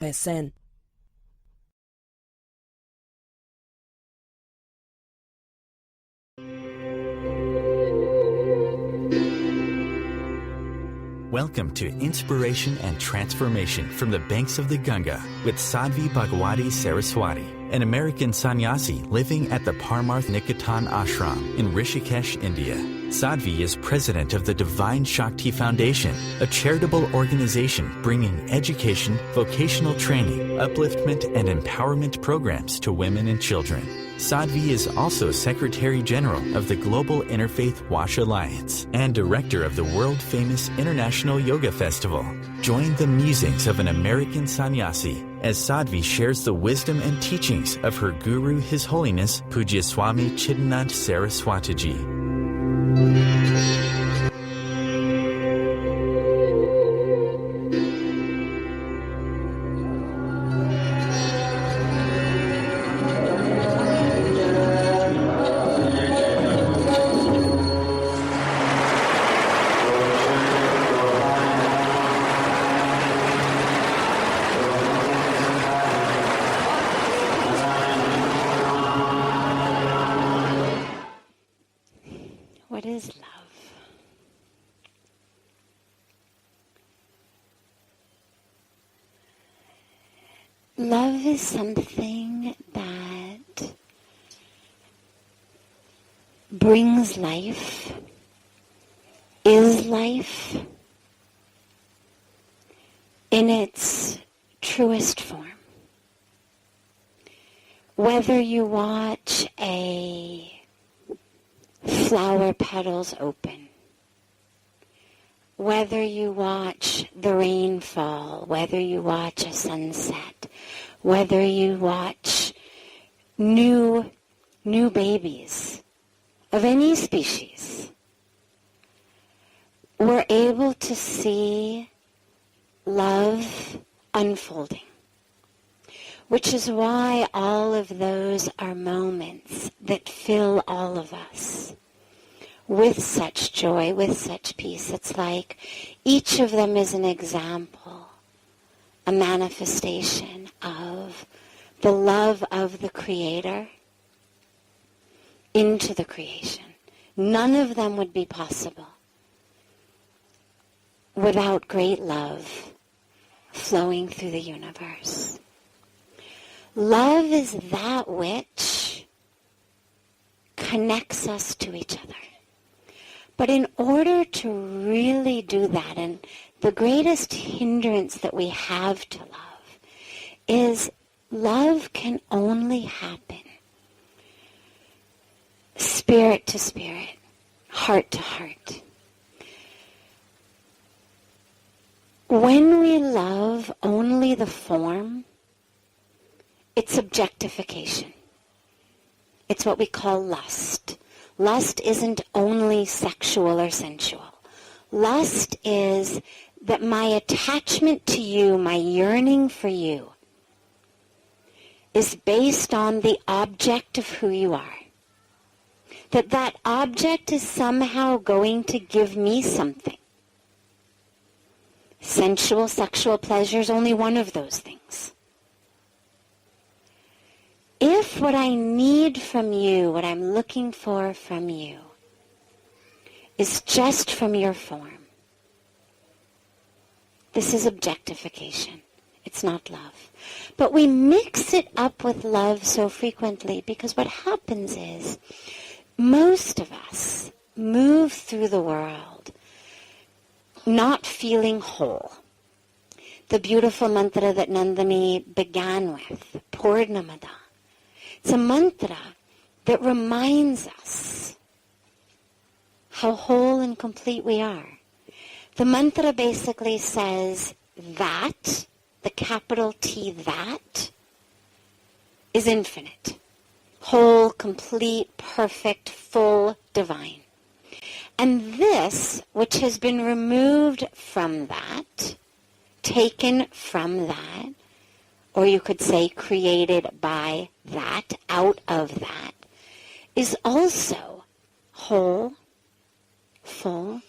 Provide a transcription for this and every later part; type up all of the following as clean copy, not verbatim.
5%. Welcome to Inspiration and Transformation from the Banks of the Ganga with Sadhvi Bhagwati Saraswati, an American sannyasi living at the Parmarth Niketan Ashram in Rishikesh, India. Sadhvi is president of the Divine Shakti Foundation, a charitable organization bringing education, vocational training, upliftment, and empowerment programs to women and children. Sadhvi is also Secretary General of the Global Interfaith Wash Alliance and Director of the world-famous International Yoga Festival. Join the musings of an American sannyasi as Sadhvi shares the wisdom and teachings of her guru, His Holiness Pujya Swami Chidanand Saraswatiji. What is love? Love is something that brings life, is life in its truest form. Whether you watch a flower petals open, whether you watch the rain fall, whether you watch a sunset, whether you watch new babies of any species, we're able to see love unfolding, which is why all of those are moments that fill all of us with such joy, with such peace. It's like each of them is an example, a manifestation of the love of the Creator into the creation. None of them would be possible without great love flowing through the universe. Love is that which connects us to each other. But in order to really do that, and the greatest hindrance that we have to love is love can only happen spirit to spirit, heart to heart. When we love only the form, it's objectification. It's what we call lust. Lust isn't only sexual or sensual. Lust is that my attachment to you, my yearning for you, is based on the object of who you are. That object is somehow going to give me something. Sensual, sexual pleasure is only one of those things. If what I need from you, what I'm looking for from you, is just from your form, this is objectification. It's not love. But we mix it up with love so frequently because what happens is most of us move through the world not feeling whole. The beautiful mantra that Nandini began with, Purnamada. It's a mantra that reminds us how whole and complete we are. The mantra basically says that, the capital T, that, is infinite. Whole, complete, perfect, full, divine. And this, which has been removed from that, taken from that, or you could say created by that, out of that, is also whole, full,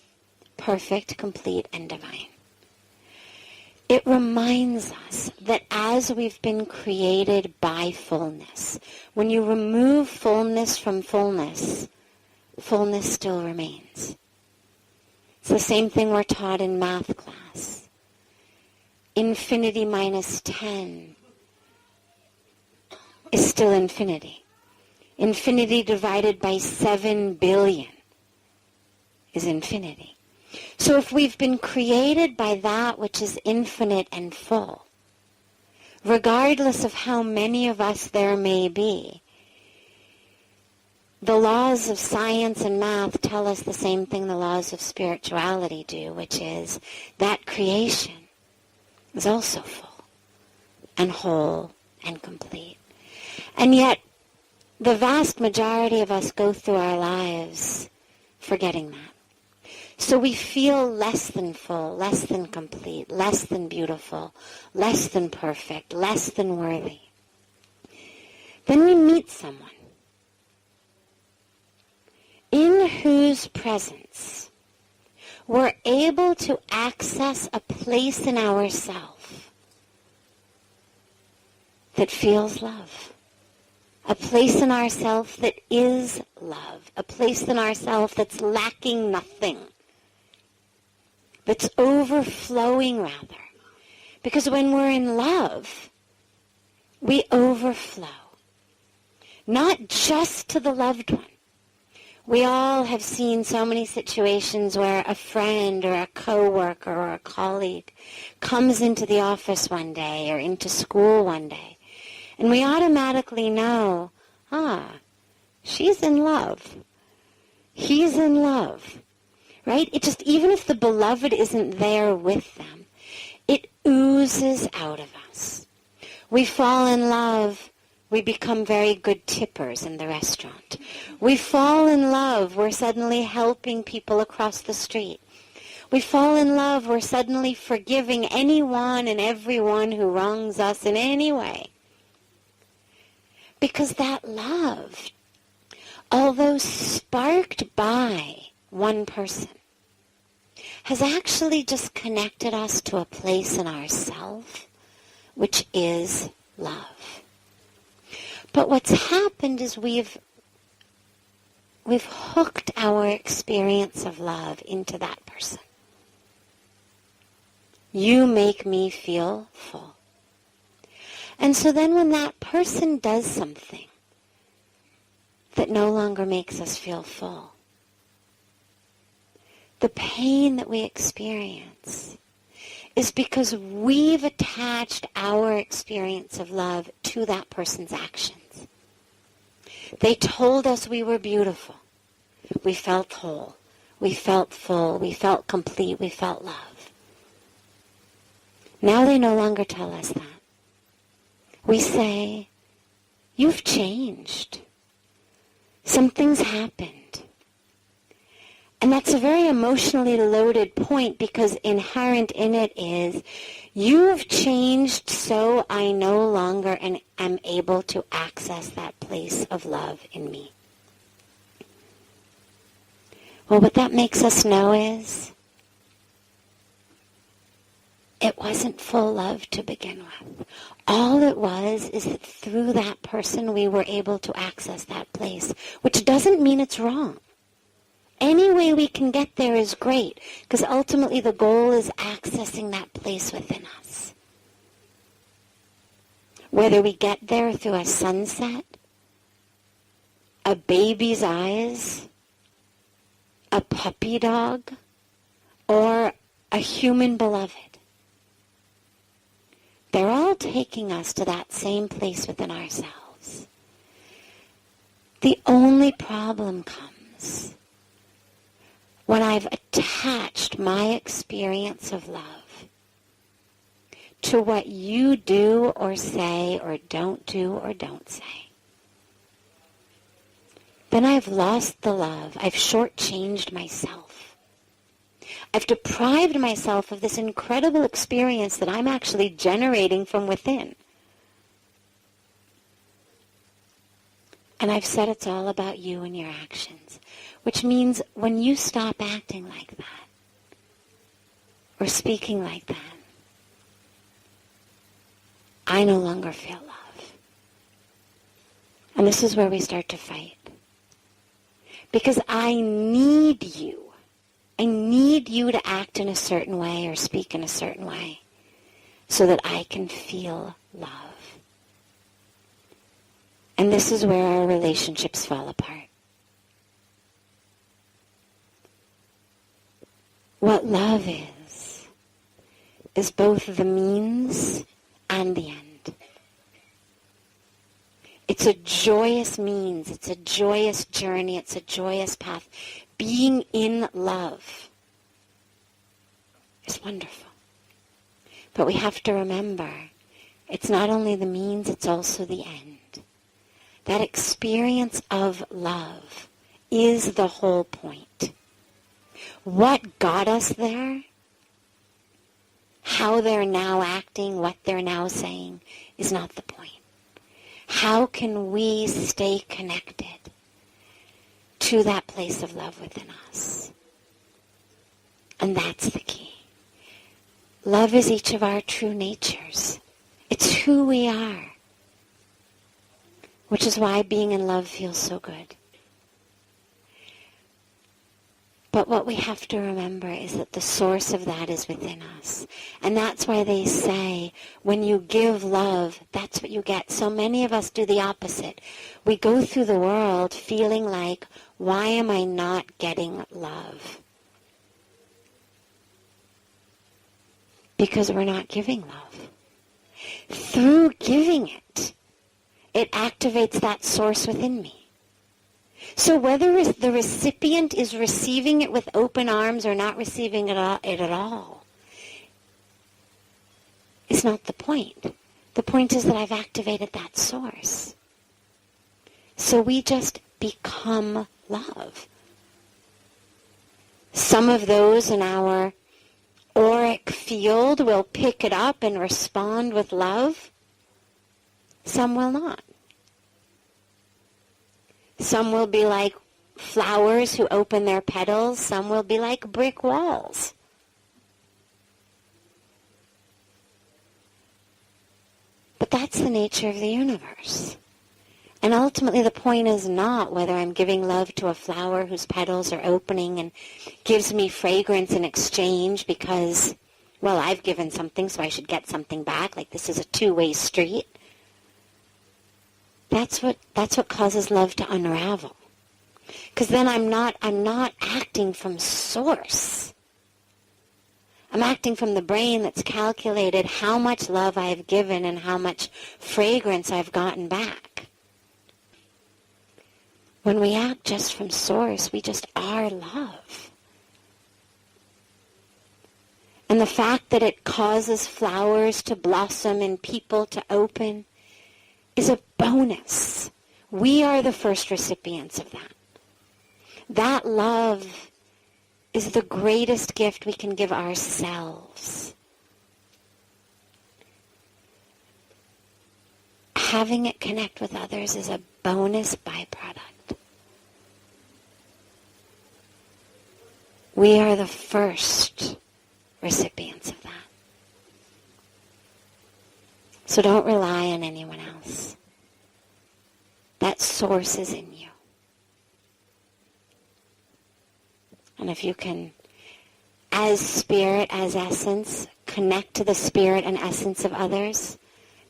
perfect, complete, and divine. It reminds us that as we've been created by fullness, when you remove fullness from fullness, fullness still remains. It's the same thing we're taught in math class. Infinity minus 10 is still infinity. Infinity divided by 7 billion is infinity. So if we've been created by that which is infinite and full, regardless of how many of us there may be, the laws of science and math tell us the same thing the laws of spirituality do, which is that creation is also full and whole and complete. And yet, the vast majority of us go through our lives forgetting that. So we feel less than full, less than complete, less than beautiful, less than perfect, less than worthy. Then we meet someone in whose presence we're able to access a place in ourself that feels love. A place in ourself that is love. A place in ourself that's lacking nothing. That's overflowing, rather. Because when we're in love, we overflow. Not just to the loved one. We all have seen so many situations where a friend or a coworker or a colleague comes into the office one day or into school one day, and we automatically know, she's in love. He's in love. Right? It just, even if the beloved isn't there with them, it oozes out of us. We fall in love, we become very good tippers in the restaurant. We fall in love, we're suddenly helping people across the street. We fall in love, we're suddenly forgiving anyone and everyone who wrongs us in any way. Because that love, although sparked by one person, has actually just connected us to a place in ourself which is love. But what's happened is we've hooked our experience of love into that person. You make me feel full. And so then when that person does something that no longer makes us feel full, the pain that we experience is because we've attached our experience of love to that person's actions. They told us we were beautiful. We felt whole. We felt full. We felt complete. We felt love. Now they no longer tell us that. We say, you've changed. Something's happened. And that's a very emotionally loaded point because inherent in it is, you've changed so I no longer am able to access that place of love in me. Well, what that makes us know is, it wasn't full love to begin with. All it was is that through that person we were able to access that place, which doesn't mean it's wrong. Any way we can get there is great, because ultimately the goal is accessing that place within us. Whether we get there through a sunset, a baby's eyes, a puppy dog, or a human beloved, they're all taking us to that same place within ourselves. The only problem comes when I've attached my experience of love to what you do or say or don't do or don't say. Then I've lost the love. I've shortchanged myself. I've deprived myself of this incredible experience that I'm actually generating from within. And I've said it's all about you and your actions, which means when you stop acting like that or speaking like that, I no longer feel love. And this is where we start to fight. Because I need you. I need you to act in a certain way or speak in a certain way so that I can feel love. And this is where our relationships fall apart. What love is both the means and the end. It's a joyous means, it's a joyous journey, it's a joyous path. Being in love is wonderful. But we have to remember, it's not only the means, it's also the end. That experience of love is the whole point. What got us there, how they're now acting, what they're now saying, is not the point. How can we stay connected to that place of love within us? And that's the key. Love is each of our true natures. It's who we are. Which is why being in love feels so good. But what we have to remember is that the source of that is within us. And that's why they say, when you give love, that's what you get. So many of us do the opposite. We go through the world feeling like, why am I not getting love? Because we're not giving love. Through giving it, it activates that source within me. So whether the recipient is receiving it with open arms or not receiving it at all is not the point. The point is that I've activated that source. So we just become love. Some of those in our auric field will pick it up and respond with love. Some will not. Some will be like flowers who open their petals. Some will be like brick walls. But that's the nature of the universe. And ultimately the point is not whether I'm giving love to a flower whose petals are opening and gives me fragrance in exchange because, well, I've given something so I should get something back, like this is a two-way street. That's what causes love to unravel. Because then I'm not acting from source. I'm acting from the brain that's calculated how much love I've given and how much fragrance I've gotten back. When we act just from source, we just are love. And the fact that it causes flowers to blossom and people to open is a bonus. We are the first recipients of that. That love is the greatest gift we can give ourselves. Having it connect with others is a bonus byproduct. We are the first recipients of that. So don't rely on anyone else. That source is in you. And if you can, as spirit, as essence, connect to the spirit and essence of others,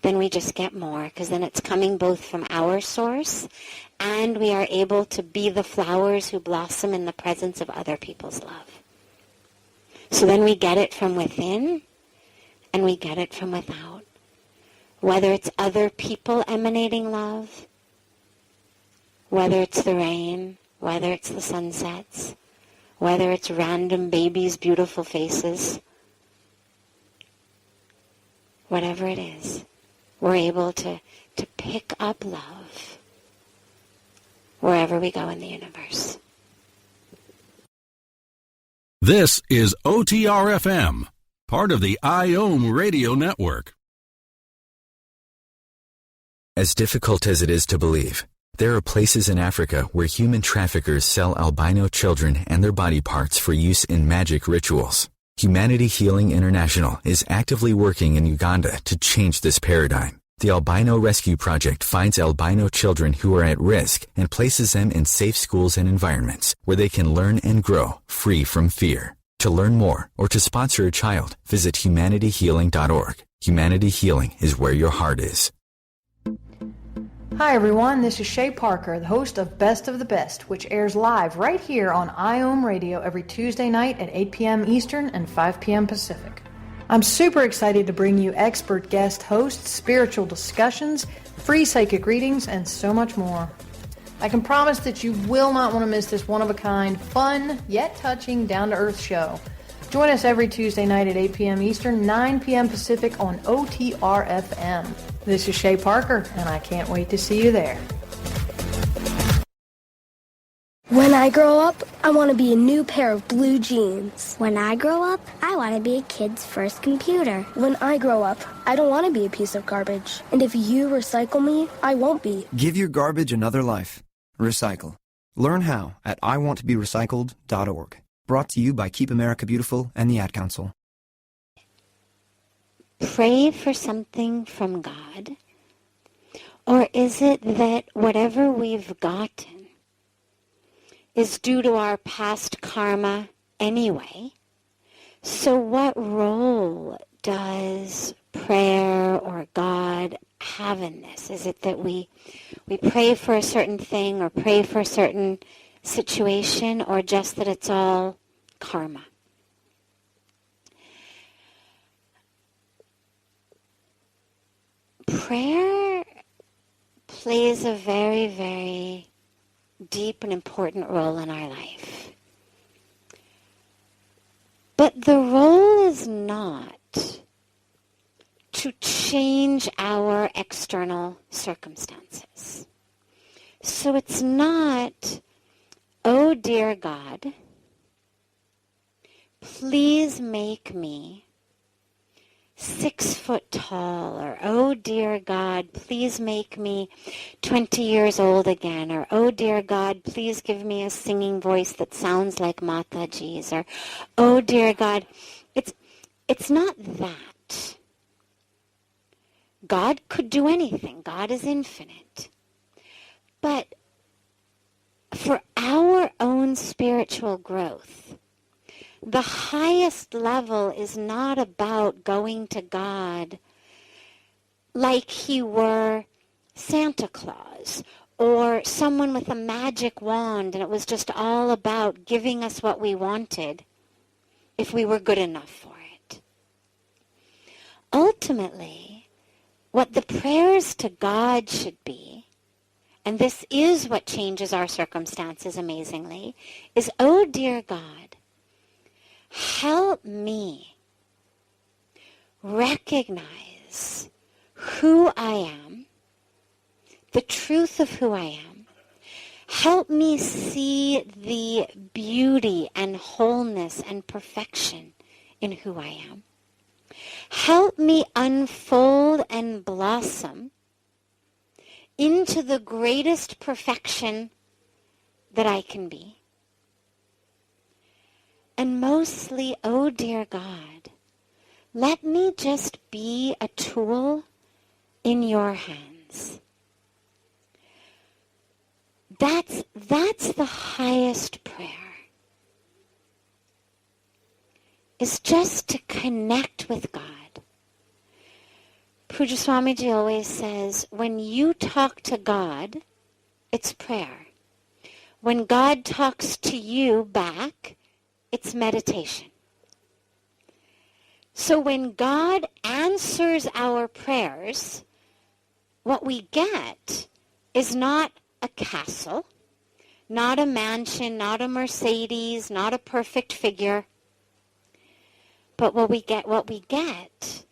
then we just get more, because then it's coming both from our source and we are able to be the flowers who blossom in the presence of other people's love. So then we get it from within and we get it from without. Whether it's other people emanating love, whether it's the rain, whether it's the sunsets, whether it's random babies' beautiful faces, whatever it is, we're able to pick up love wherever we go in the universe. This is OTR-FM, part of the IOM radio network. As difficult as it is to believe, there are places in Africa where human traffickers sell albino children and their body parts for use in magic rituals. Humanity Healing International is actively working in Uganda to change this paradigm. The Albino Rescue Project finds albino children who are at risk and places them in safe schools and environments where they can learn and grow free from fear. To learn more or to sponsor a child, visit humanityhealing.org. Humanity Healing is where your heart is. Hi everyone, this is Shay Parker, the host of Best of the Best, which airs live right here on IOM Radio every Tuesday night at 8 p.m. Eastern and 5 p.m. Pacific. I'm super excited to bring you expert guest hosts, spiritual discussions, free psychic readings, and so much more. I can promise that you will not want to miss this one-of-a-kind, fun, yet touching, down-to-earth show. Join us every Tuesday night at 8 p.m. Eastern, 9 p.m. Pacific on OTR-FM. This is Shay Parker, and I can't wait to see you there. When I grow up, I want to be a new pair of blue jeans. When I grow up, I want to be a kid's first computer. When I grow up, I don't want to be a piece of garbage. And if you recycle me, I won't be. Give your garbage another life. Recycle. Learn how at iwanttoberecycled.org. Brought to you by Keep America Beautiful and the Ad Council. Pray for something from God? Or is it that whatever we've gotten is due to our past karma anyway? So what role does prayer or God have in this? Is it that we pray for a certain thing or pray for a certain situation, or just that it's all karma? Prayer plays a very, very deep and important role in our life. But the role is not to change our external circumstances. So it's not, oh dear God, please make me 6 foot tall, or oh dear God, please make me 20 years old again, or oh dear God, please give me a singing voice that sounds like Mataji's, or oh dear God. It's not that. God could do anything. God is infinite. But for our own spiritual growth, the highest level is not about going to God like he were Santa Claus or someone with a magic wand and it was just all about giving us what we wanted if we were good enough for it. Ultimately, what the prayers to God should be, and this is what changes our circumstances amazingly, is, oh dear God, help me recognize who I am, the truth of who I am. Help me see the beauty and wholeness and perfection in who I am. Help me unfold and blossom into the greatest perfection that I can be. And mostly, oh dear God, let me just be a tool in your hands. That's the highest prayer. Is just to connect with God. Pujya Swamiji always says, when you talk to God, it's prayer. When God talks to you back, it's meditation. So when God answers our prayers, what we get is not a castle, not a mansion, not a Mercedes, not a perfect figure. But what we get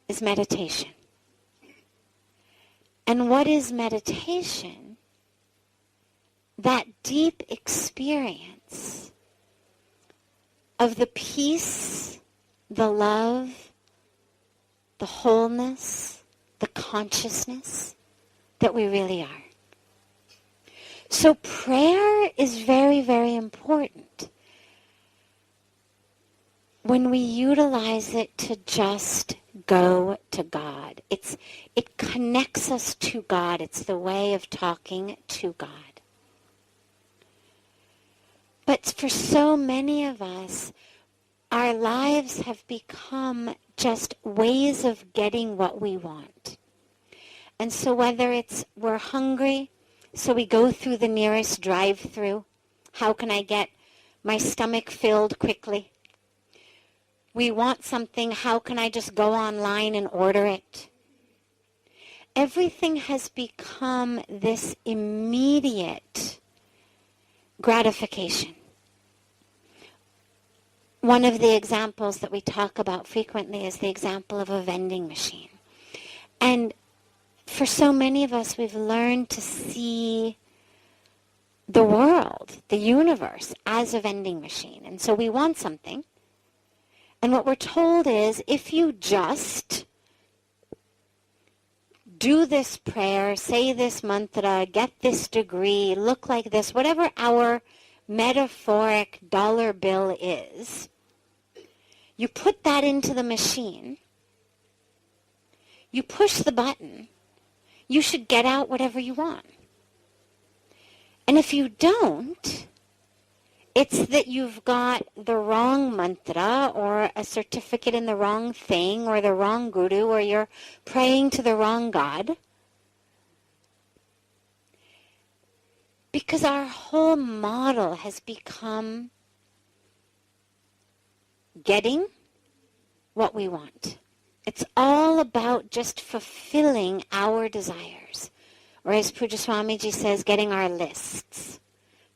is meditation. And what is meditation? That deep experience of the peace, the love, the wholeness, the consciousness that we really are. So prayer is very, very important. when we utilize it to just go to God. It connects us to God. It's the way of talking to God. But for so many of us, our lives have become just ways of getting what we want. And so whether it's we're hungry, so we go through the nearest drive-through. How can I get my stomach filled quickly? We want something, how can I just go online and order it? Everything has become this immediate gratification. One of the examples that we talk about frequently is the example of a vending machine. And for so many of us, we've learned to see the world, the universe, as a vending machine. And so we want something. And what we're told is, if you just do this prayer, say this mantra, get this degree, look like this, whatever our metaphoric dollar bill is, you put that into the machine, you push the button, you should get out whatever you want. And if you don't, it's that you've got the wrong mantra or a certificate in the wrong thing or the wrong guru or you're praying to the wrong God. Because our whole model has become getting what we want. It's all about just fulfilling our desires. Or as Pujya Swamiji says, getting our lists.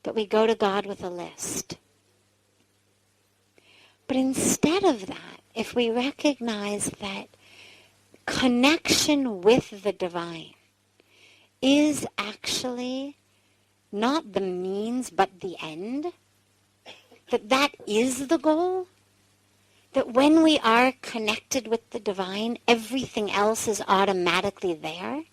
That we go to God with a list. But instead of that, if we recognize that connection with the divine is actually not the means but the end, that is the goal, that when we are connected with the divine, everything else is automatically there,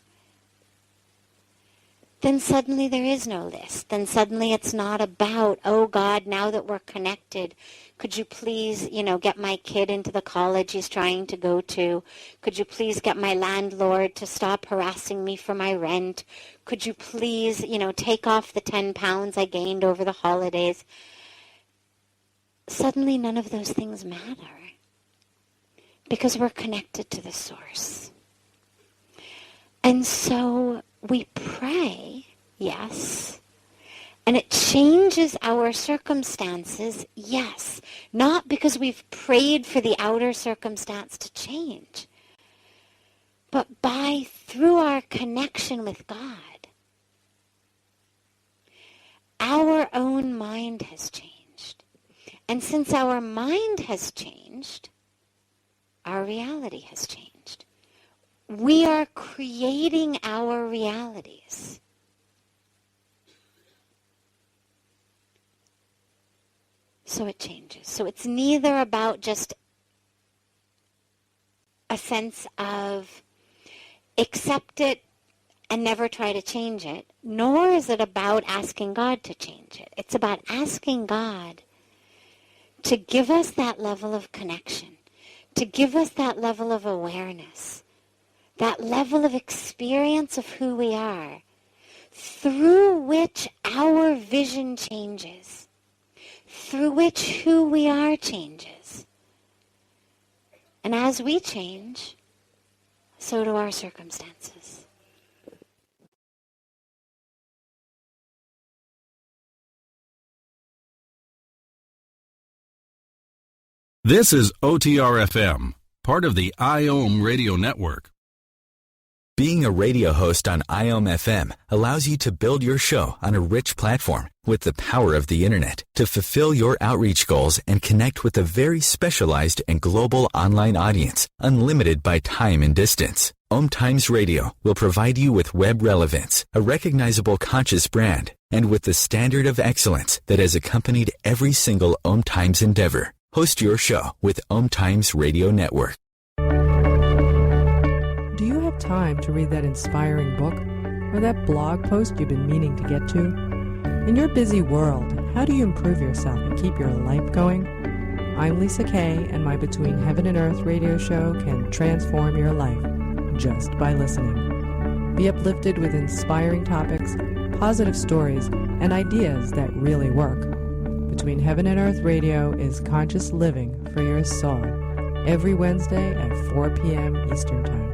then suddenly there is no list. Then suddenly it's not about, oh God, now that we're connected, could you please, get my kid into the college he's trying to go to? Could you please get my landlord to stop harassing me for my rent? Could you please, take off the 10 pounds I gained over the holidays? Suddenly none of those things matter because we're connected to the source. And so we pray, yes, and it changes our circumstances, yes, not because we've prayed for the outer circumstance to change, but through our connection with God, our own mind has changed. And since our mind has changed, our reality has changed. We are creating our realities. So it changes. So it's neither about just a sense of accept it and never try to change it, nor is it about asking God to change it. It's about asking God to give us that level of connection, to give us that level of awareness, that level of experience of who we are, through which our vision changes, through which who we are changes. And as we change, so do our circumstances. This is OTR-FM, part of the IOM radio network. Being a radio host on IOM FM allows you to build your show on a rich platform with the power of the internet to fulfill your outreach goals and connect with a very specialized and global online audience, unlimited by time and distance. OMTimes Radio will provide you with web relevance, a recognizable conscious brand, and with the standard of excellence that has accompanied every single OMTimes endeavor. Host your show with OMTimes Radio Network. Do you have time to read that inspiring book or that blog post you've been meaning to get to? In your busy world, how do you improve yourself and keep your life going? I'm Lisa Kay, and my Between Heaven and Earth radio show can transform your life just by listening. Be uplifted with inspiring topics, positive stories, and ideas that really work. Between Heaven and Earth radio is conscious living for your soul, every Wednesday at 4 p.m. Eastern Time.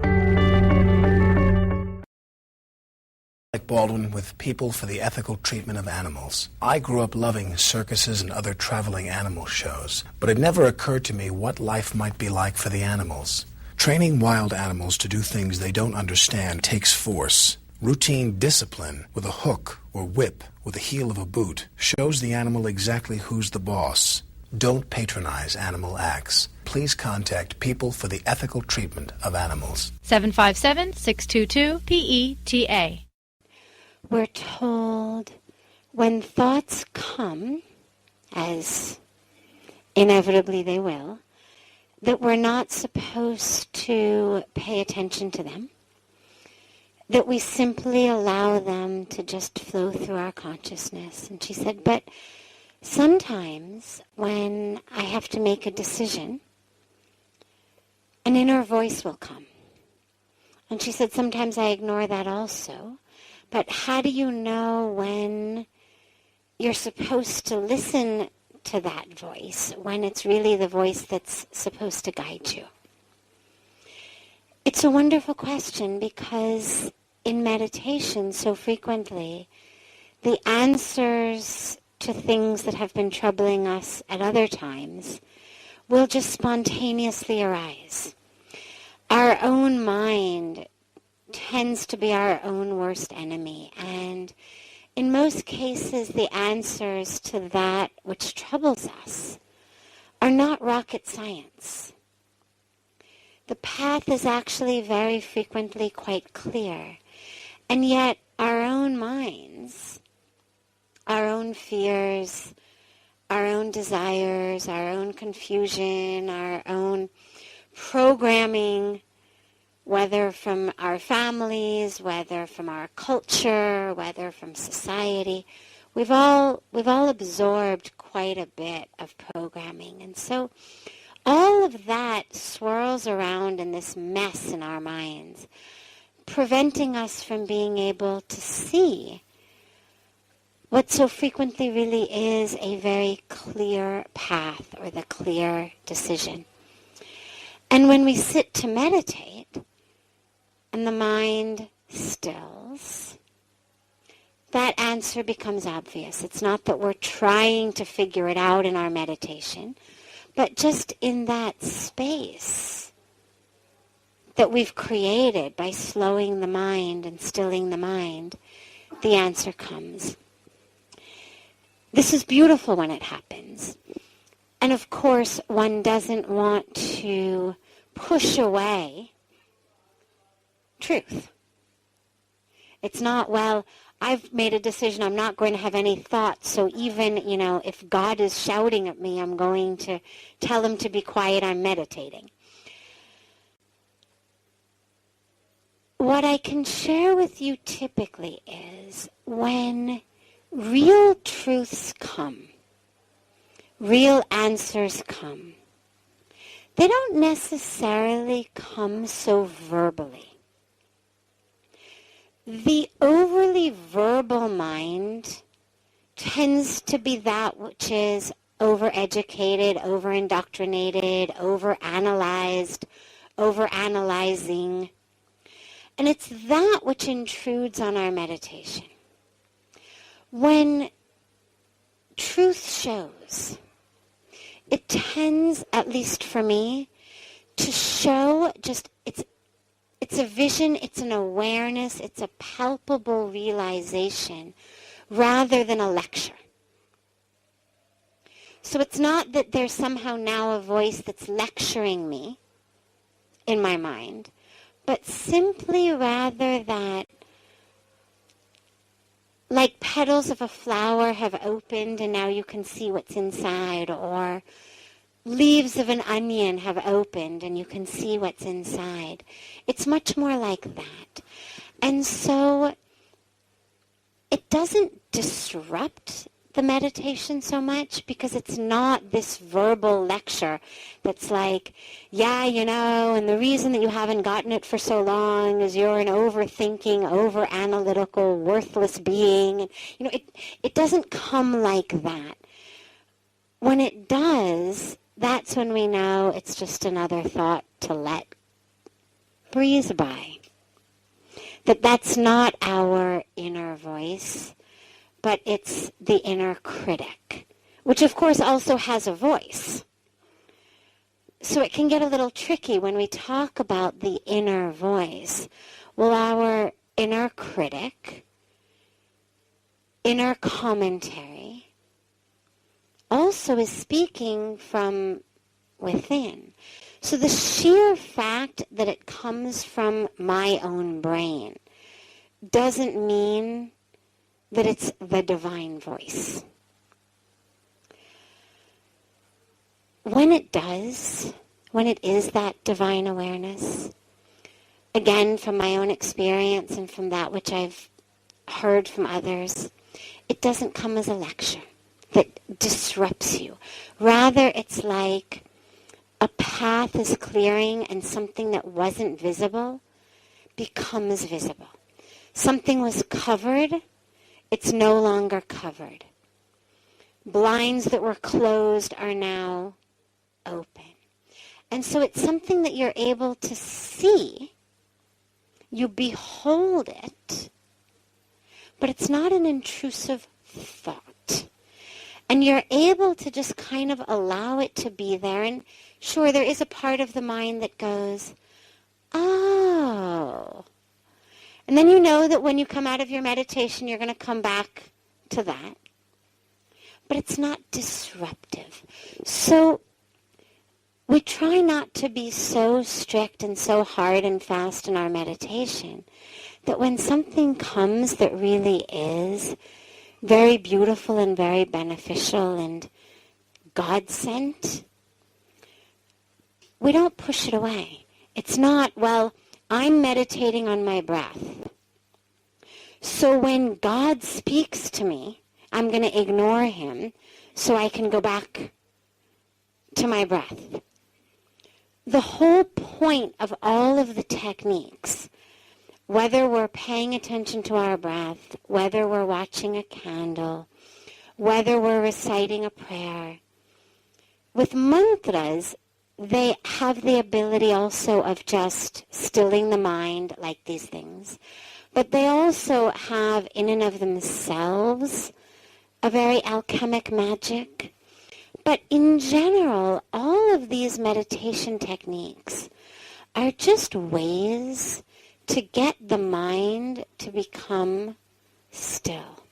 Like Baldwin with People for the Ethical Treatment of Animals. I grew up loving circuses and other traveling animal shows, but it never occurred to me what life might be like for the animals. Training wild animals to do things they don't understand takes force. Routine discipline with a hook or whip with the heel of a boot shows the animal exactly who's the boss. Don't patronize animal acts. Please contact People for the Ethical Treatment of Animals. 757-622-PETA. We're told when thoughts come, as inevitably they will, that we're not supposed to pay attention to them, that we simply allow them to just flow through our consciousness. And she said, but sometimes when I have to make a decision, an inner voice will come. And she said, sometimes I ignore that also. But how do you know when you're supposed to listen to that voice, when it's really the voice that's supposed to guide you? It's a wonderful question, because in meditation so frequently the answers to things that have been troubling us at other times will just spontaneously arise. Our own mind tends to be our own worst enemy, and in most cases the answers to that which troubles us are not rocket science. The path is actually very frequently quite clear, and yet our own minds, our own fears, our own desires, our own confusion, our own programming, whether from our families, whether from our culture, whether from society, we've all absorbed quite a bit of programming. And so all of that swirls around in this mess in our minds, preventing us from being able to see what so frequently really is a very clear path, or the clear decision. And when we sit to meditate, and the mind stills, that answer becomes obvious. It's not that we're trying to figure it out in our meditation, but just in that space that we've created by slowing the mind and stilling the mind, the answer comes. This is beautiful when it happens. And of course, one doesn't want to push away truth. It's not, well, I've made a decision, I'm not going to have any thoughts, so even, if God is shouting at me, I'm going to tell him to be quiet, I'm meditating. What I can share with you typically is when real truths come, real answers come, they don't necessarily come so verbally. The overly verbal mind tends to be that which is overeducated, overindoctrinated, overanalyzed, overanalyzing. And it's that which intrudes on our meditation. When truth shows, it tends, at least for me, to show just it's a vision, it's an awareness, it's a palpable realization rather than a lecture. So it's not that there's somehow now a voice that's lecturing me in my mind, but simply rather that, like petals of a flower have opened and now you can see what's inside, or leaves of an onion have opened and you can see what's inside. It's much more like that. And so it doesn't disrupt the meditation so much because it's not this verbal lecture that's like, yeah, you know, and the reason that you haven't gotten it for so long is you're an overthinking, over-analytical, worthless being. And, you know, it doesn't come like that. When it does, that's when we know it's just another thought to let breeze by. That's not our inner voice, but it's the inner critic, which of course also has a voice. So it can get a little tricky when we talk about the inner voice. Well, our inner critic, inner commentary, also is speaking from within. So the sheer fact that it comes from my own brain doesn't mean that it's the divine voice. When it does, when it is that divine awareness, again, from my own experience and from that which I've heard from others, it doesn't come as a lecture that disrupts you. Rather, it's like a path is clearing and something that wasn't visible becomes visible. Something was covered, it's no longer covered. Blinds that were closed are now open. And so it's something that you're able to see. You behold it, but it's not an intrusive thought. And you're able to just kind of allow it to be there. And sure, there is a part of the mind that goes, oh. And then you know that when you come out of your meditation, you're going to come back to that. But it's not disruptive. So we try not to be so strict and so hard and fast in our meditation that when something comes that really is very beautiful and very beneficial and God-sent, we don't push it away. It's not, well, I'm meditating on my breath. So when God speaks to me, I'm going to ignore him so I can go back to my breath. The whole point of all of the techniques, whether we're paying attention to our breath, whether we're watching a candle, whether we're reciting a prayer, with mantras, they have the ability also of just stilling the mind, like these things. But they also have, in and of themselves, a very alchemic magic. But in general, all of these meditation techniques are just ways to get the mind to become still.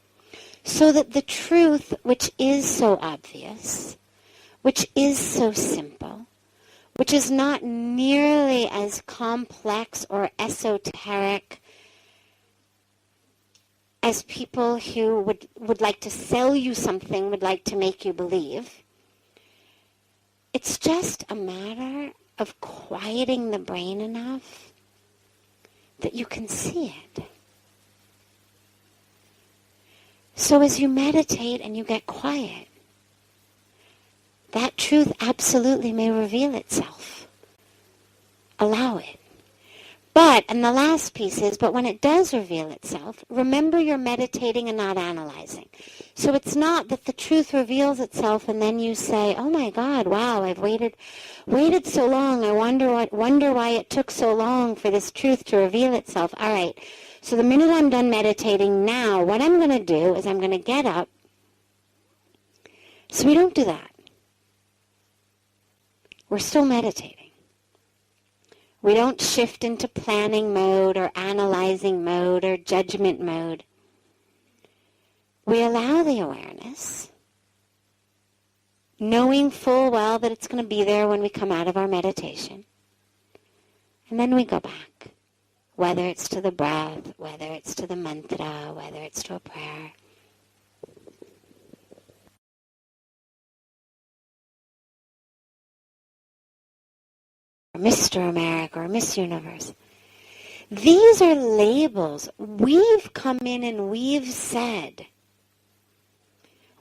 So that the truth, which is so obvious, which is so simple, which is not nearly as complex or esoteric as people who would like to sell you something, would like to make you believe. It's just a matter of quieting the brain enough that you can see it. So as you meditate and you get quiet, that truth absolutely may reveal itself. Allow it. But, and the last piece is, but when it does reveal itself, remember you're meditating and not analyzing. So it's not that the truth reveals itself and then you say, oh my God, wow, I've waited so long. I wonder why it took so long for this truth to reveal itself. All right, so the minute I'm done meditating now, what I'm going to do is I'm going to get up. So we don't do that. We're still meditating. We don't shift into planning mode or analyzing mode or judgment mode. We allow the awareness, knowing full well that it's going to be there when we come out of our meditation. And then we go back, whether it's to the breath, whether it's to the mantra, whether it's to a prayer. Mr. America or Miss Universe. These are labels. We've come in and we've said,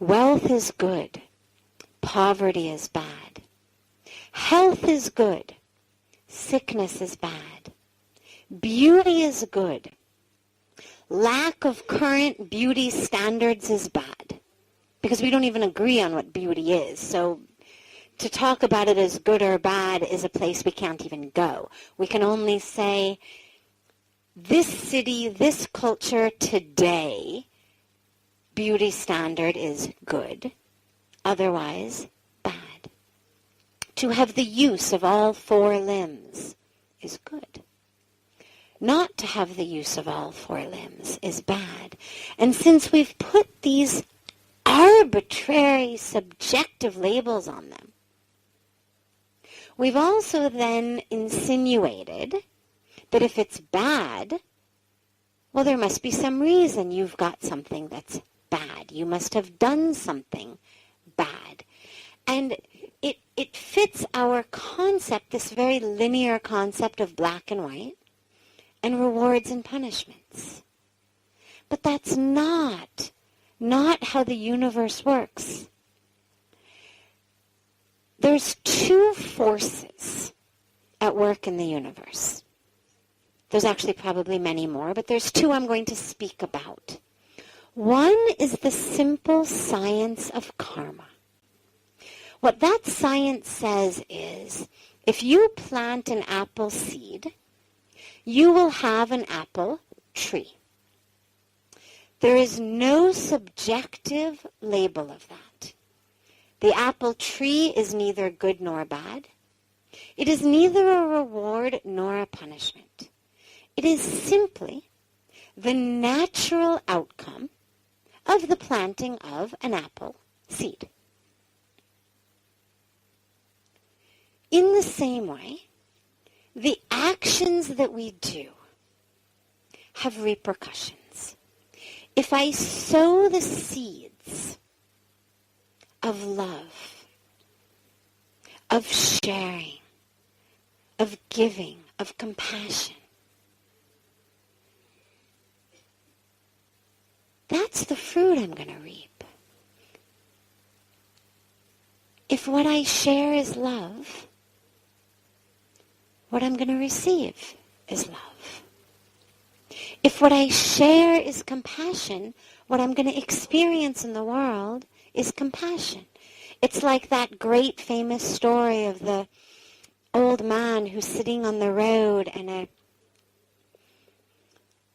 Wealth is good. Poverty is bad. Health is good. Sickness is bad. Beauty is good. Lack of current beauty standards is bad. Because we don't even agree on what beauty is. So to talk about it as good or bad is a place we can't even go. We can only say, this city, this culture today, beauty standard is good. Otherwise, bad. To have the use of all four limbs is good. Not to have the use of all four limbs is bad. And since we've put these arbitrary, subjective labels on them, we've also then insinuated that if it's bad, well, there must be some reason you've got something that's bad. You must have done something bad. And it fits our concept, this very linear concept of black and white, and rewards and punishments. But that's not how the universe works. There's two forces at work in the universe. There's actually probably many more, but there's two I'm going to speak about. One is the simple science of karma. What that science says is, if you plant an apple seed, you will have an apple tree. There is no subjective label of that. The apple tree is neither good nor bad. It is neither a reward nor a punishment. It is simply the natural outcome of the planting of an apple seed. In the same way, the actions that we do have repercussions. If I sow the seeds of love, of sharing, of giving, of compassion, that's the fruit I'm going to reap. If what I share is love, what I'm going to receive is love. If what I share is compassion, what I'm going to experience in the world is compassion. It's like that great famous story of the old man who's sitting on the road and a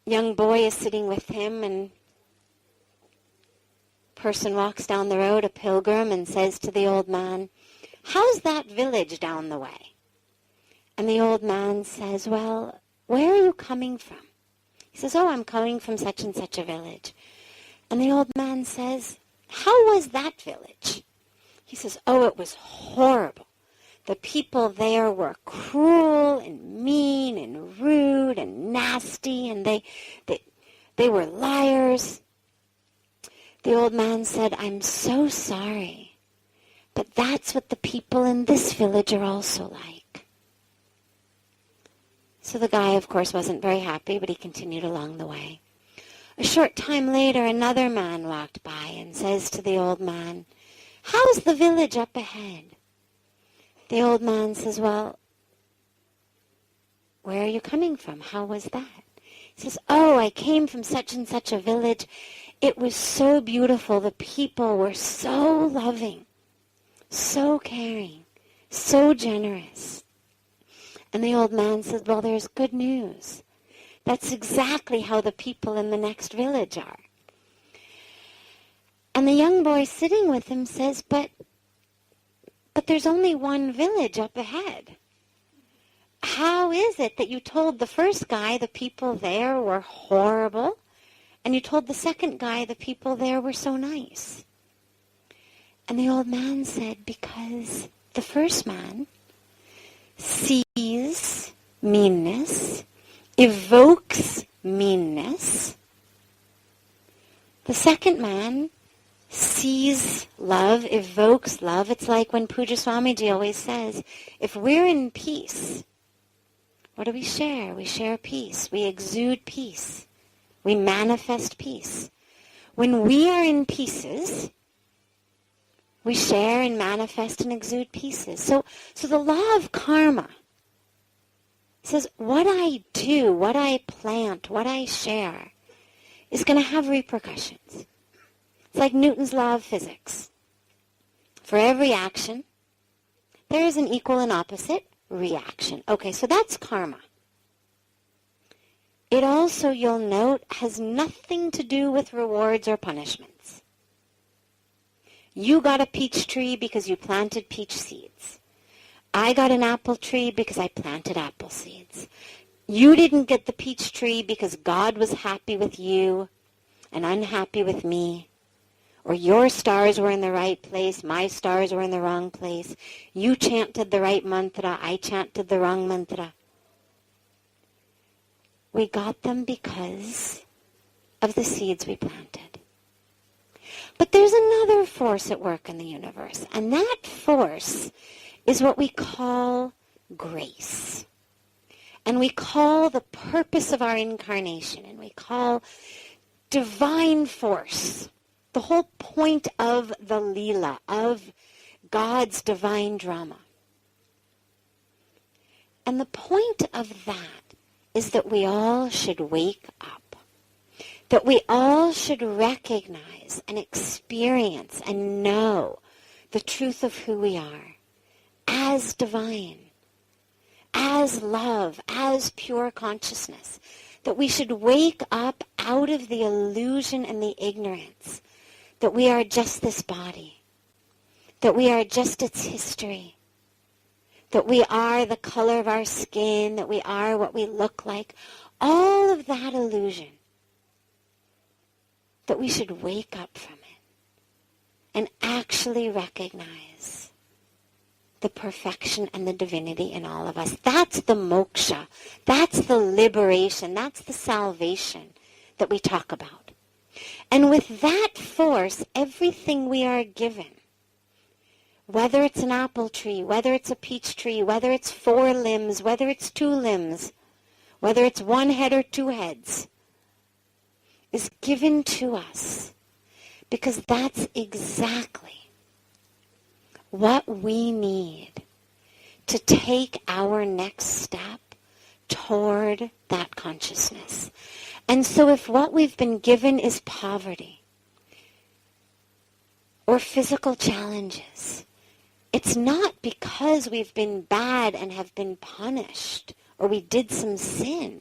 young boy is sitting with him, and a person walks down the road, a pilgrim, and says to the old man, "How's that village down the way?" And the old man says, "Well, where are you coming from?" He says, "Oh, I'm coming from such and such a village." And the old man says, "How was that village?" He says, "Oh, it was horrible. The people there were cruel and mean and rude and nasty, and they were liars." The old man said, "I'm so sorry, but that's what the people in this village are also like." So the guy, of course, wasn't very happy, but he continued along the way. A short time later, another man walked by and says to the old man, "How's the village up ahead?" The old man says, "Well, where are you coming from? How was that?" He says, "Oh, I came from such and such a village. It was so beautiful. The people were so loving, so caring, so generous." And the old man says, "Well, there's good news. That's exactly how the people in the next village are." And the young boy sitting with him says, but there's only one village up ahead. How is it that you told the first guy the people there were horrible, and you told the second guy the people there were so nice?" And the old man said, "Because the first man sees meanness, evokes meanness. The second man sees love, evokes love. It's like when Puja Swamiji always says, if we're in peace, what do we share? We share peace. We exude peace. We manifest peace. When we are in pieces, We share and manifest and exude pieces. So the law of karma says what I do, what I plant, what I share is going to have repercussions. It's like Newton's law of physics. For every action, there is an equal and opposite reaction. Okay, so that's karma. It also, you'll note, has nothing to do with rewards or punishments. You got a peach tree because you planted peach seeds. I got an apple tree because I planted apple seeds. You didn't get the peach tree because God was happy with you and unhappy with me. Or your stars were in the right place, my stars were in the wrong place. You chanted the right mantra, I chanted the wrong mantra. We got them because of the seeds we planted. But there's another force at work in the universe, and that force is what we call grace. And we call the purpose of our incarnation, and we call divine force. The whole point of the Leela, of God's divine drama. And the point of that is that we all should wake up. That we all should recognize and experience and know the truth of who we are as divine, as love, as pure consciousness. That we should wake up out of the illusion and the ignorance that we are just this body, that we are just its history, that we are the color of our skin, that we are what we look like, all of that illusion, that we should wake up from it and actually recognize the perfection and the divinity in all of us. That's the moksha, that's the liberation, that's the salvation that we talk about. And with that force, everything we are given, whether it's an apple tree, whether it's a peach tree, whether it's 4 limbs, whether it's 2 limbs, whether it's 1 head or 2 heads, is given to us because that's exactly what we need to take our next step toward that consciousness. And so if what we've been given is poverty or physical challenges, it's not because we've been bad and have been punished or we did some sin.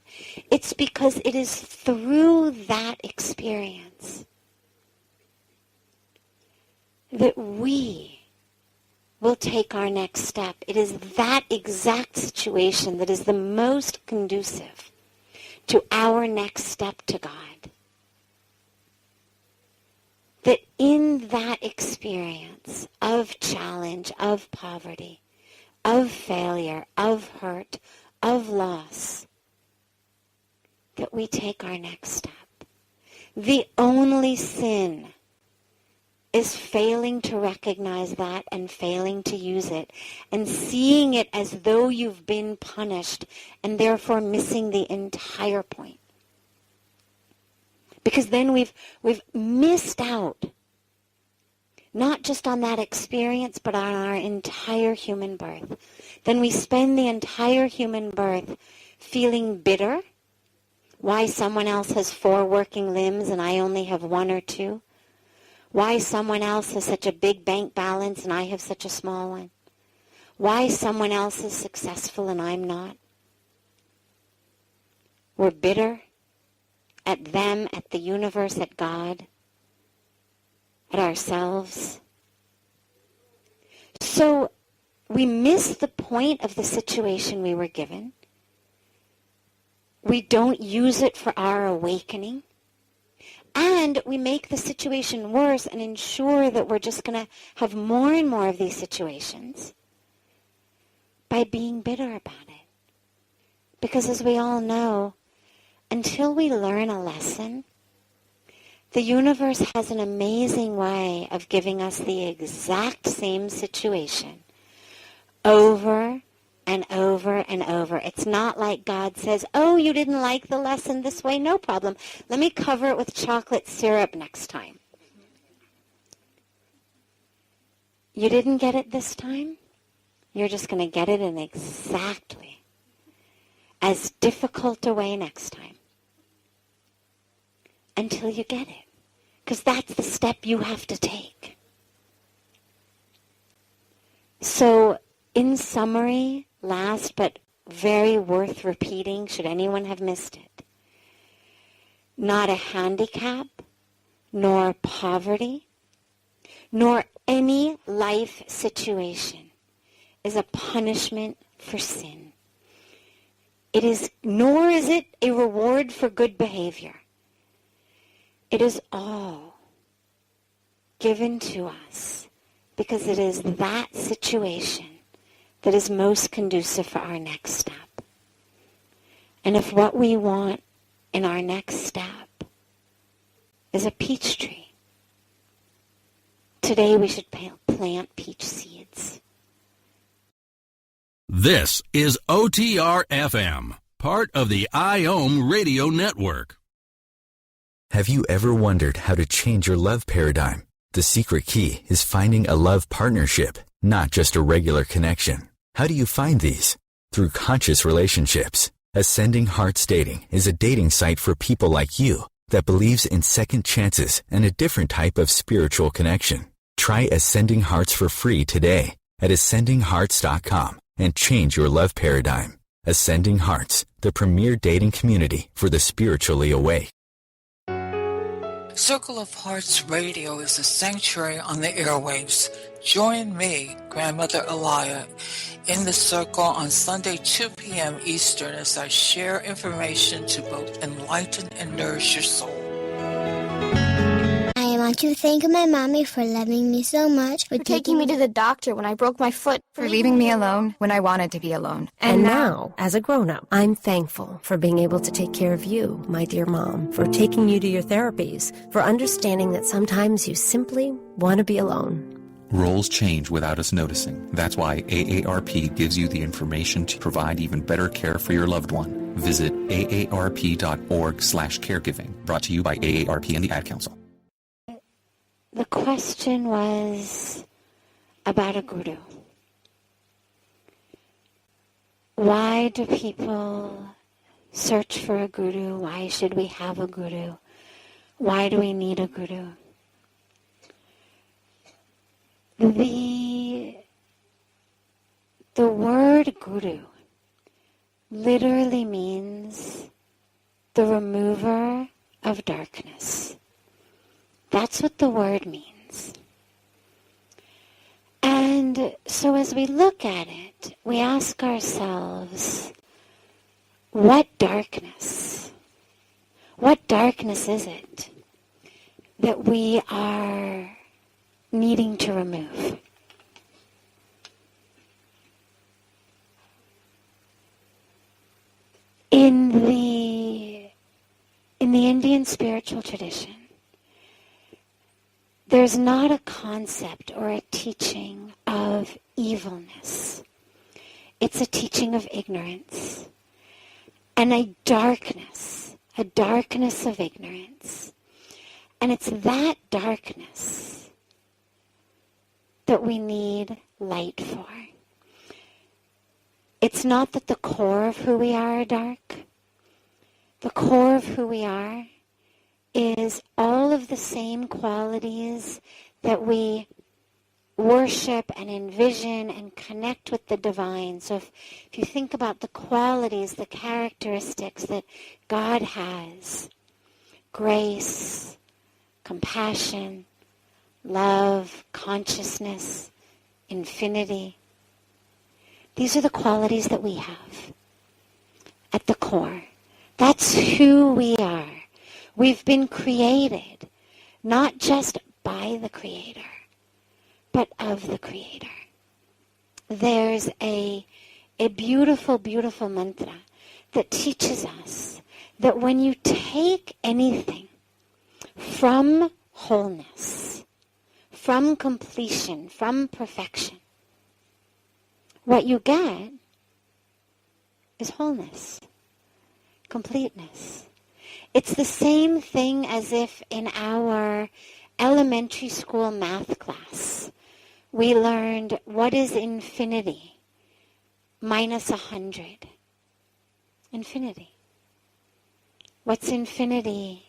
It's because it is through that experience that we will take our next step. It is that exact situation that is the most conducive to our next step to God. That in that experience of challenge, of poverty, of failure, of hurt, of loss, that we take our next step. The only sin is failing to recognize that and failing to use it and seeing it as though you've been punished and therefore missing the entire point. Because then we've missed out not just on that experience but on our entire human birth. Then we spend the entire human birth feeling bitter. Why someone else has 4 working limbs and I only have 1 or 2? Why someone else has such a big bank balance and I have such a small one? Why someone else is successful and I'm not? We're bitter at them, at the universe, at God, at ourselves. So we miss the point of the situation we were given. We don't use it for our awakening. And we make the situation worse and ensure that we're just going to have more and more of these situations by being bitter about it. Because as we all know, until we learn a lesson, the universe has an amazing way of giving us the exact same situation over and over and over. It's not like God says, oh, you didn't like the lesson this way? No problem. Let me cover it with chocolate syrup next time. You didn't get it this time. You're just going to get it in exactly as difficult a way next time until you get it. Because that's the step you have to take. So, in summary, last but very worth repeating, should anyone have missed it, not a handicap, nor poverty, nor any life situation is a punishment for sin. It is, nor is it a reward for good behavior. It is all given to us because it is that situation that is most conducive for our next step. And if what we want in our next step is a peach tree, today we should plant peach seeds. This is OTR-FM, part of the IOM radio network. Have you ever wondered how to change your love paradigm? The secret key is finding a love partnership, not just a regular connection. How do you find these? Through conscious relationships. Ascending Hearts Dating is a dating site for people like you that believes in second chances and a different type of spiritual connection. Try Ascending Hearts for free today at ascendinghearts.com and change your love paradigm. Ascending Hearts, the premier dating community for the spiritually awake. Circle of Hearts Radio is a sanctuary on the airwaves. Join me, Grandmother Elia, in the circle on Sunday 2 p.m. Eastern as I share information to both enlighten and nourish your soul. I want to thank my mommy for loving me so much, For taking me to the doctor when I broke my foot. For leaving me alone when I wanted to be alone. And now, as a grown-up, I'm thankful for being able to take care of you, my dear mom, for taking you to your therapies, for understanding that sometimes you simply want to be alone. Roles change without us noticing. That's why AARP gives you the information to provide even better care for your loved one. Visit aarp.org/caregiving. Brought to you by AARP and the Ad Council. The question was about a guru. Why do people search for a guru? Why should we have a guru? Why do we need a guru? The word guru literally means the remover of darkness. That's what the word means. And so as we look at it, we ask ourselves, what darkness? What darkness is it that we are needing to remove? In the Indian spiritual tradition, there's not a concept or a teaching of evilness. It's a teaching of ignorance and a darkness of ignorance. And it's that darkness that we need light for. It's not that the core of who we are dark. The core of who we are is all of the same qualities that we worship and envision and connect with the divine. So if you think about the qualities, the characteristics that God has, grace, compassion, love, consciousness, infinity, these are the qualities that we have at the core. That's who we are. We've been created, not just by the Creator, but of the Creator. There's a beautiful, beautiful mantra that teaches us that when you take anything from wholeness, from completion, from perfection, what you get is wholeness, completeness. It's the same thing as if in our elementary school math class, we learned what is infinity minus 100. Infinity. What's infinity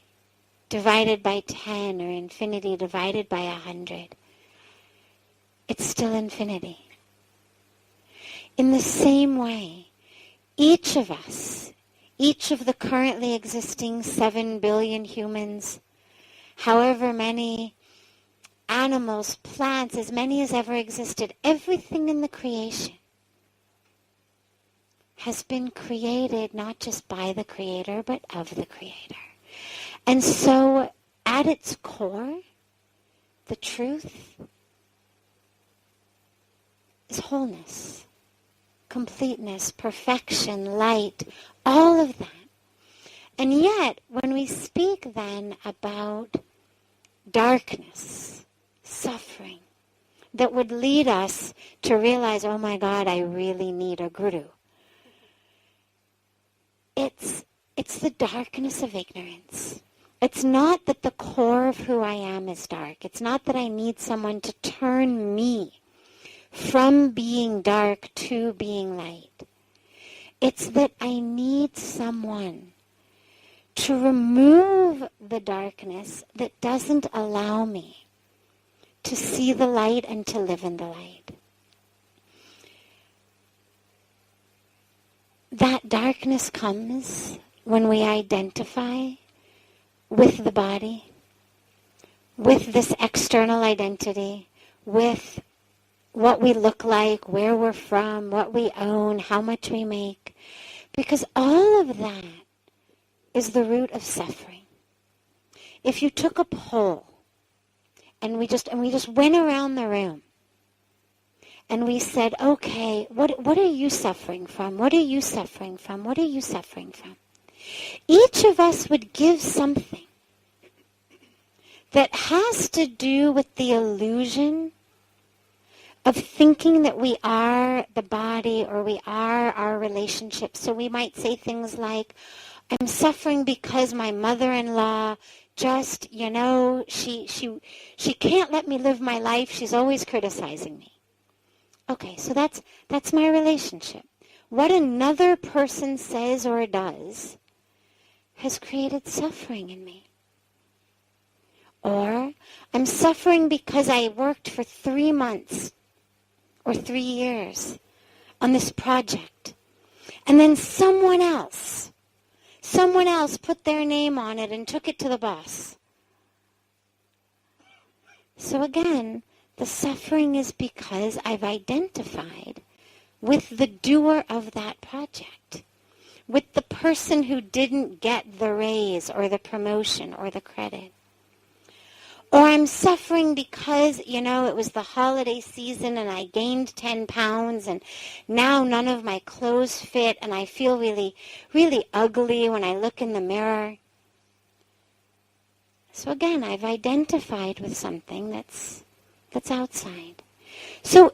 divided by 10 or infinity divided by 100? It's still infinity. In the same way, each of us, each of the currently existing 7 billion humans, however many animals, plants, as many as ever existed, everything in the creation has been created not just by the Creator, but of the Creator. And so, at its core, the truth is wholeness, completeness, perfection, light, all of that. And yet, when we speak then about darkness, suffering, that would lead us to realize, oh my God, I really need a guru. It's the darkness of ignorance. It's not that the core of who I am is dark. It's not that I need someone to turn me from being dark to being light. It's that I need someone to remove the darkness that doesn't allow me to see the light and to live in the light. That darkness comes when we identify with the body, with this external identity, with what we look like, where we're from, what we own, how much we make. Because all of that is the root of suffering. If you took a poll and we just went around the room and we said, okay, what are you suffering from? What are you suffering from? What are you suffering from? Each of us would give something that has to do with the illusion of thinking that we are the body or we are our relationship. So we might say things like, I'm suffering because my mother-in-law just, she can't let me live my life. She's always criticizing me. Okay, so that's my relationship. What another person says or does has created suffering in me. Or I'm suffering because I worked for 3 months or 3 years on this project. And then someone else put their name on it and took it to the boss. So again, the suffering is because I've identified with the doer of that project, with the person who didn't get the raise or the promotion or the credit. Or I'm suffering because, it was the holiday season and I gained 10 pounds and now none of my clothes fit and I feel really, really ugly when I look in the mirror. So again, I've identified with something that's outside. So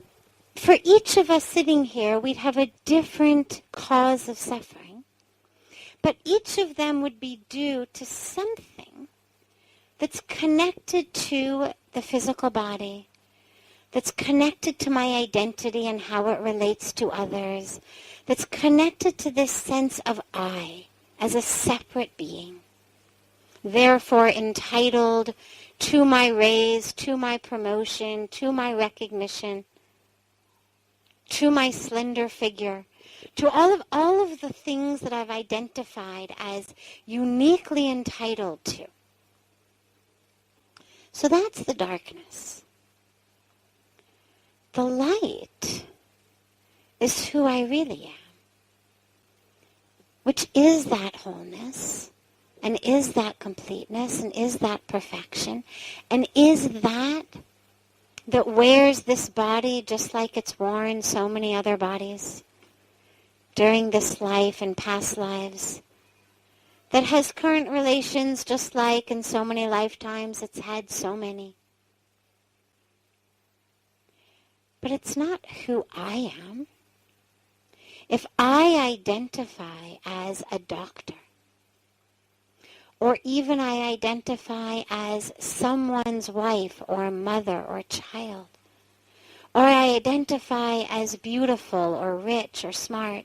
for each of us sitting here, we'd have a different cause of suffering. But each of them would be due to something that's connected to the physical body, that's connected to my identity and how it relates to others, that's connected to this sense of I as a separate being, therefore entitled to my raise, to my promotion, to my recognition, to my slender figure, to all of the things that I've identified as uniquely entitled to. So that's the darkness. The light is who I really am, which is that wholeness, and is that completeness, and is that perfection, and is that wears this body just like it's worn so many other bodies during this life and past lives, that has current relations just like in so many lifetimes it's had so many. But it's not who I am. If I identify as a doctor, or even I identify as someone's wife or mother or child, or I identify as beautiful or rich or smart.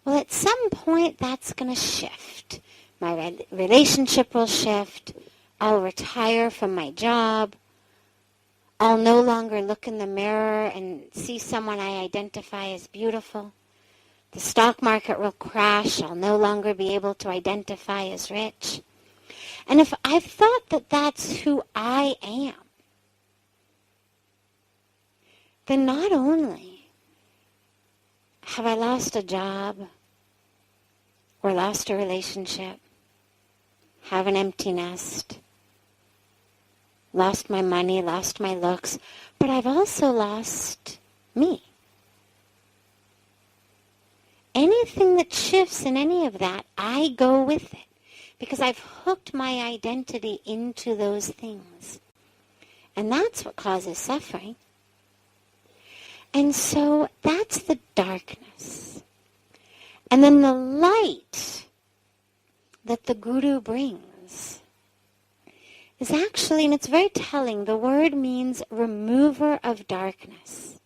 Well, at some point, that's going to shift. My relationship will shift. I'll retire from my job. I'll no longer look in the mirror and see someone I identify as beautiful. The stock market will crash. I'll no longer be able to identify as rich. And if I've thought that that's who I am, then not only have I lost a job or lost a relationship, have an empty nest, lost my money, lost my looks, but I've also lost me. Anything that shifts in any of that, I go with it because I've hooked my identity into those things. And that's what causes suffering. And so that's the darkness. And then the light that the Guru brings is actually, and it's very telling, the word means remover of darkness,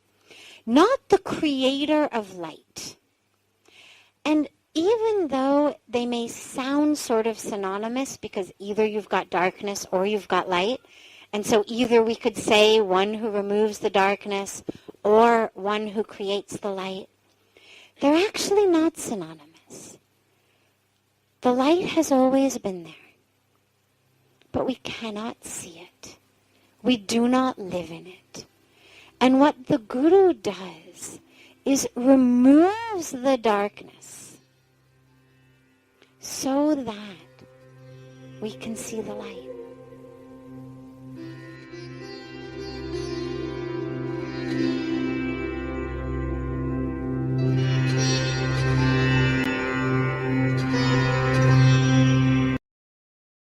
not the creator of light. And even though they may sound sort of synonymous because either you've got darkness or you've got light, and so either we could say one who removes the darkness or one who creates the light, they're actually not synonymous. The light has always been there, but we cannot see it. We do not live in it. And what the Guru does is removes the darkness so that we can see the light.